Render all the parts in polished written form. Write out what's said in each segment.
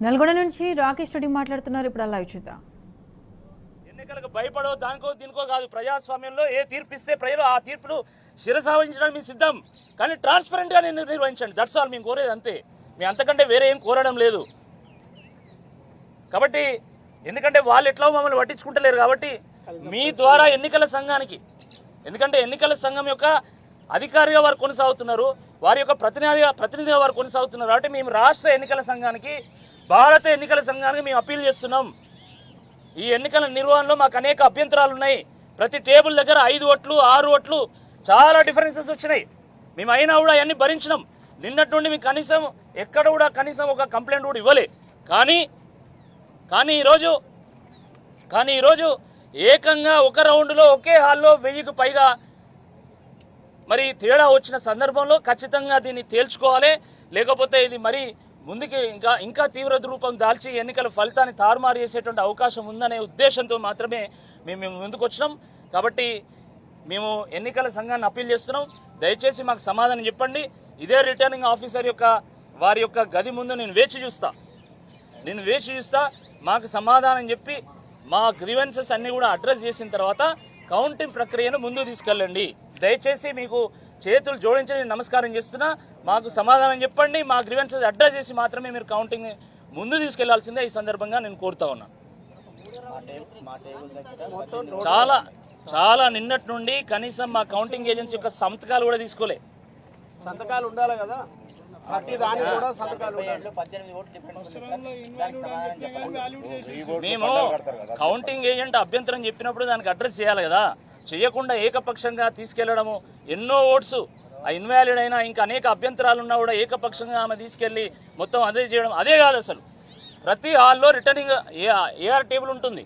నల్గొండ నుంచి రాకేష్ రెడ్డి మాట్లాడుతున్నారు. ఇప్పుడు అలా చూద్దాం. ఎన్నికలకు భయపడో దానికో దీనికో కాదు. ప్రజాస్వామ్యంలో ఏ తీర్పు ఇస్తే ప్రజలు ఆ తీర్పును శిరసావహించడానికి మేము సిద్ధం. కానీ ట్రాన్స్పరెంట్గా నిర్వహించండి. దట్స్ ఆల్ మేము కోరేది, అంతే. మేము అంతకంటే వేరే ఏం కోరడం లేదు. కాబట్టి ఎందుకంటే వాళ్ళు ఎట్లా మమ్మల్ని పట్టించుకుంటలేరు కాబట్టి మీ ద్వారా ఎన్నికల సంఘానికి, ఎందుకంటే ఎన్నికల సంఘం యొక్క అధికారిగా వారు కొనసాగుతున్నారు, వారి యొక్క ప్రతినిధిగా వారు కొనసాగుతున్నారు. కాబట్టి మేము రాష్ట్ర ఎన్నికల సంఘానికి, భారత ఎన్నికల సంఘానికి మేము అప్పీల్ చేస్తున్నాం. ఈ ఎన్నికల నిర్వహణలో మాకు అనేక అభ్యంతరాలు ఉన్నాయి. ప్రతి టేబుల్ దగ్గర 5 ఓట్లు 6 ఓట్లు చాలా డిఫరెన్సెస్ వచ్చినాయి. మేము అయినా కూడా అవన్నీ భరించినాం. నిన్నటి నుండి మీకు కనీసం ఎక్కడ కూడా కనీసం ఒక కంప్లైంట్ కూడా ఇవ్వలే. కానీ ఈరోజు ఏకంగా ఒక రౌండ్లో ఒకే హాల్లో 1000కు పైగా మరి తేడా వచ్చిన సందర్భంలో ఖచ్చితంగా దీన్ని తేల్చుకోవాలి. లేకపోతే ఇది మరి ముందుకి ఇంకా తీవ్ర రూపం దాల్చి ఎన్నికల ఫలితాన్ని తారుమారు చేసేటువంటి అవకాశం ఉందనే ఉద్దేశంతో మాత్రమే మేము ముందుకు వచ్చినాం. కాబట్టి మేము ఎన్నికల సంఘాన్ని అప్పీల్ చేస్తున్నాం. దయచేసి మాకు సమాధానం చెప్పండి. ఇదే రిటర్నింగ్ ఆఫీసర్ వారి యొక్క గది ముందు నేను వేచి చూస్తా. మాకు సమాధానం చెప్పి మా గ్రీవెన్సెస్ అన్నీ కూడా అడ్రస్ చేసిన తర్వాత కౌంటింగ్ ప్రక్రియను ముందుకు తీసుకెళ్ళండి. దయచేసి మీకు చేతులు జోడించి నేను నమస్కారం చేస్తున్నా. మాకు సమాధానం చెప్పండి. మా గ్రీవెన్సెస్ అడ్రస్ చేసి మాత్రమే మీరు కౌంటింగ్ ముందు తీసుకెళ్లాల్సిందే ఈ సందర్భంగా నేను కోరుతా ఉన్నా. చాలా నిన్నటి నుండి కనీసం మా కౌంటింగ్ ఏజెన్సీ యొక్క సంతకాలు కూడా తీసుకోలే. సంతకాలు ఉండాలి కదా, ప్రతి దానికి కూడా సంతకాలు. మేము కౌంటింగ్ ఏజెంట్ అభ్యంతరం చెప్పినప్పుడు దానికి అడ్రస్ చేయాలి కదా. చేయకుండా ఏకపక్షంగా తీసుకెళ్లడము, ఎన్నో ఓట్స్ ఇన్వాలిడ్ అయినా ఇంకా అనేక అభ్యంతరాలు ఉన్నా కూడా ఏకపక్షంగా ఆమె తీసుకెళ్లి మొత్తం అదే చేయడం, అదే కాదు. అసలు ప్రతి హాల్లో రిటర్నింగ్ ఏఆర్ టేబుల్ ఉంటుంది.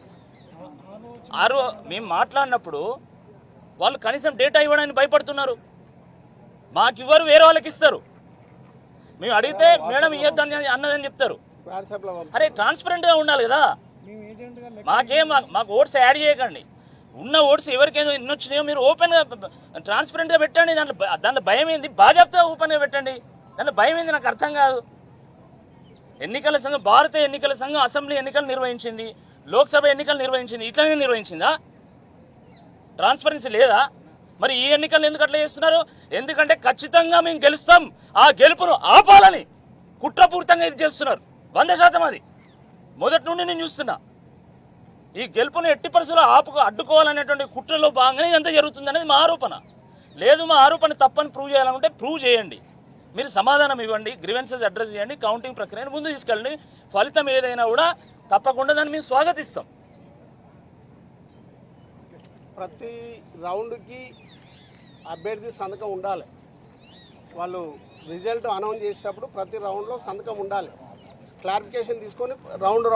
మేము మాట్లాడినప్పుడు వాళ్ళు కనీసం డేటా ఇవ్వడానికి భయపడుతున్నారు. మాకు ఇవ్వరు, వేరే వాళ్ళకి ఇస్తారు. మేము అడిగితే మేడం ఇవ్వద్దని అన్నదని చెప్తారు. అరే ట్రాన్స్పరెంట్గా ఉండాలి కదా. మాకు ఓట్స్ యాడ్ చేయకండి. ఉన్న ఓట్స్ ఎవరికైనా ఎన్ని వచ్చినాయో మీరు ఓపెన్గా ట్రాన్స్పరెంట్గా పెట్టండి. దాంట్లో భయం ఏంది? బాజాప్తా ఓపెన్గా పెట్టండి. దాంట్లో భయం ఏంది నాకు అర్థం కాదు. ఎన్నికల సంఘం, భారత ఎన్నికల సంఘం అసెంబ్లీ ఎన్నికలు నిర్వహించింది, లోక్సభ ఎన్నికలు నిర్వహించింది. ఇట్లానే నిర్వహించిందా? ట్రాన్స్పరెన్సీ లేదా? మరి ఈ ఎన్నికలు ఎందుకు అట్లా చేస్తున్నారు? ఎందుకంటే ఖచ్చితంగా మేము గెలుస్తాం, ఆ గెలుపును ఆపాలని కుట్రపూరితంగా ఇది చేస్తున్నారు. 100% అది మొదటి నుండి నేను చూస్తున్నా. ఈ గెలుపును ఎట్టి పరిస్థితుల్లో అడ్డుకోవాలనేటువంటి కుట్రలో భాగంగానే ఇదంతా జరుగుతుంది అనేది మా ఆరోపణ. లేదు, మా ఆరోపణ తప్పని ప్రూవ్ చేయాలనుకుంటే ప్రూవ్ చేయండి. మీరు సమాధానం ఇవ్వండి, గ్రీవెన్సెస్ అడ్రస్ చేయండి, కౌంటింగ్ ప్రక్రియను ముందు తీసుకెళ్ళండి. ఫలితం ఏదైనా కూడా తప్పకుండా దాన్ని మేము స్వాగతిస్తాం. ప్రతి రౌండ్కి అభ్యర్థి సంతకం ఉండాలి. వాళ్ళు రిజల్ట్ అనౌన్స్ చేసేటప్పుడు ప్రతి రౌండ్లో సంతకం ఉండాలి. క్లారిఫికేషన్ తీసుకొని రౌండ్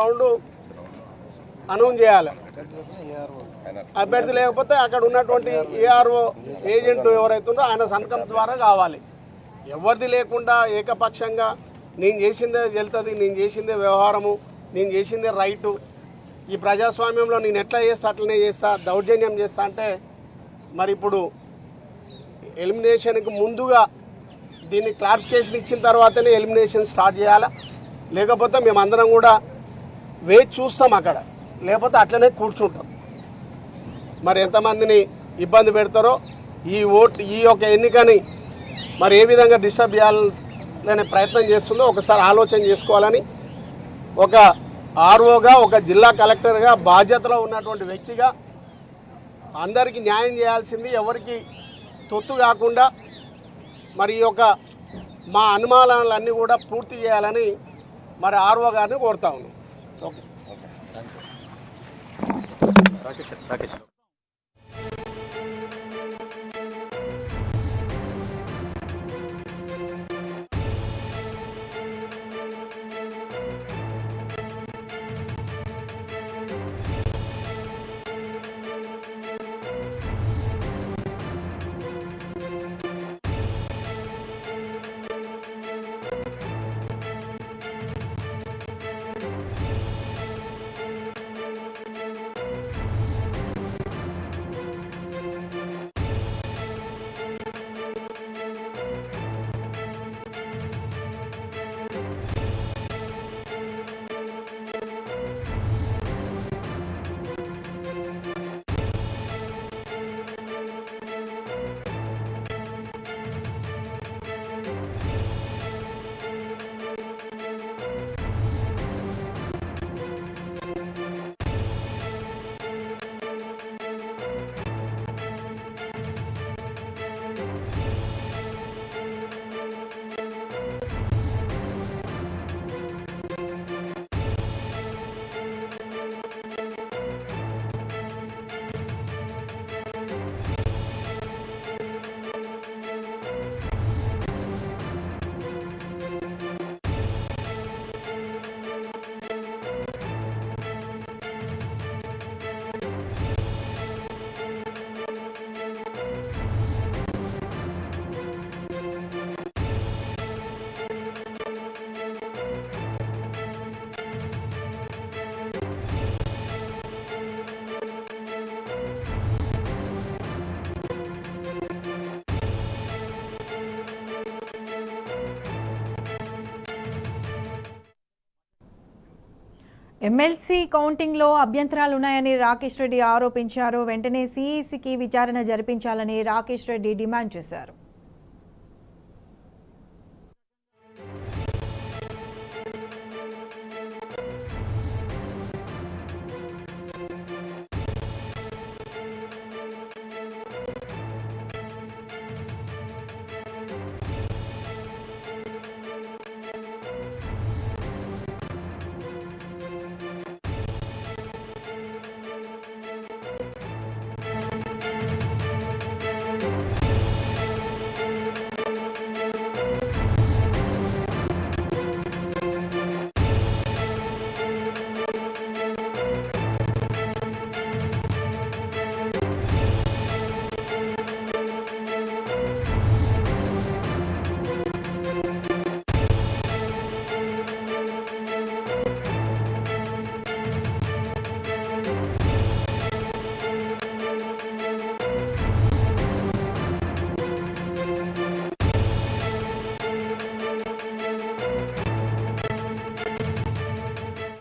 అనౌన్స్ చేయాలి. అభ్యర్థి లేకపోతే అక్కడ ఉన్నటువంటి ఏఆర్ఓ ఏజెంట్ ఎవరైతుందో ఆయన సంతకం ద్వారా కావాలి. ఎవరిది లేకుండా ఏకపక్షంగా నేను చేసిందే వెళ్తుంది, నేను చేసిందే వ్యవహారము, నేను చేసిందే రైటు, ఈ ప్రజాస్వామ్యంలో నేను ఎట్లా చేస్తా అట్లనే చేస్తా, దౌర్జన్యం చేస్తా అంటే మరి ఇప్పుడు ఎలిమినేషన్కి ముందుగా దీన్ని క్లారిఫికేషన్ ఇచ్చిన తర్వాతనే ఎలిమినేషన్ స్టార్ట్ చేయాలా. లేకపోతే మేమందరం కూడా వేచి చూస్తాం అక్కడ, లేకపోతే అట్లనే కూర్చుంటాం. మరి ఎంతమందిని ఇబ్బంది పెడతారో ఈ యొక్క ఎన్నికని మరి ఏ విధంగా డిస్టర్బ్ చేయాలనే ప్రయత్నం చేస్తుందో ఒకసారి ఆలోచన చేసుకోవాలని, ఒక ఆర్ఓగా, ఒక జిల్లా కలెక్టర్గా బాధ్యతలో ఉన్నటువంటి వ్యక్తిగా అందరికీ న్యాయం చేయాల్సింది, ఎవరికి తొత్తు కాకుండా మరి ఈ యొక్క మా అనుమానాలన్నీ కూడా పూర్తి చేయాలని మరి ఆర్ఓ గారిని కోరుతా ఉన్నాం. ఓకే, రాకేష్. ఎమ్మెల్సీ కౌంటింగ్లో అభ్యంతరాలు ఉన్నాయని రాకేష్ రెడ్డి ఆరోపించారు. వెంటనే సిఈసికి విచారణ జరిపించాలని రాకేష్ రెడ్డి డిమాండ్ చేశారు.